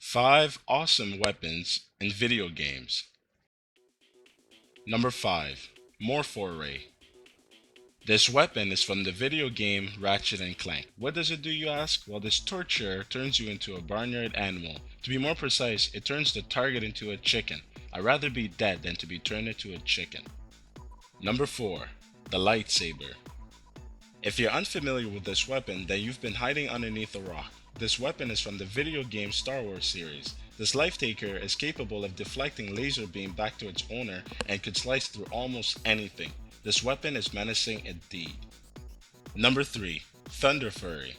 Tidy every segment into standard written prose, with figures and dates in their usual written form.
5 awesome weapons in video games. Number 5. Ray. This weapon is from the video game Ratchet and Clank. What does it do, you ask? Well, this torture turns you into a barnyard animal. To be more precise, it turns the target into a chicken. I'd rather be dead than to be turned into a chicken. Number 4. The Lightsaber. If you're unfamiliar with this weapon, then you've been hiding underneath a rock. This weapon is from the video game Star Wars series. This life taker is capable of deflecting laser beam back to its owner and could slice through almost anything. This weapon is menacing indeed. Number 3. Thunderfury.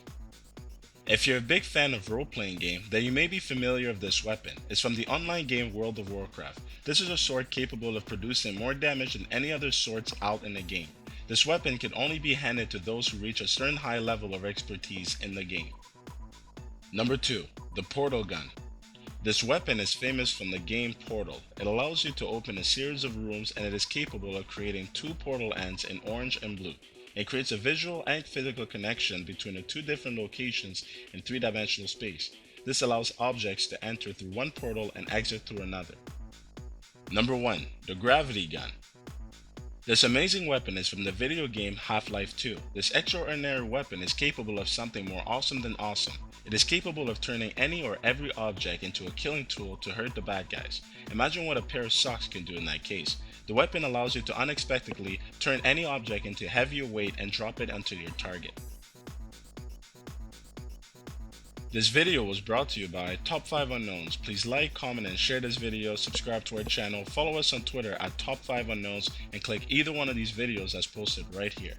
If you're a big fan of role-playing game, then you may be familiar with this weapon. It's from the online game World of Warcraft. This is a sword capable of producing more damage than any other swords out in the game. This weapon can only be handed to those who reach a certain high level of expertise in the game. Number 2. The Portal Gun. This weapon is famous from the game Portal. It allows you to open a series of rooms and it is capable of creating 2 portal ends in orange and blue. It creates a visual and physical connection between the 2 different locations in 3-dimensional space. This allows objects to enter through one portal and exit through another. Number 1. The Gravity Gun. This amazing weapon is from the video game Half-Life 2. This extraordinary weapon is capable of something more awesome than awesome. It is capable of turning any or every object into a killing tool to hurt the bad guys. Imagine what a pair of socks can do in that case. The weapon allows you to unexpectedly turn any object into heavier weight and drop it onto your target. This video was brought to you by Top 5 Unknowns. Please like, comment, and share this video, subscribe to our channel, follow us on Twitter at Top 5 Unknowns, and click either one of these videos as posted right here.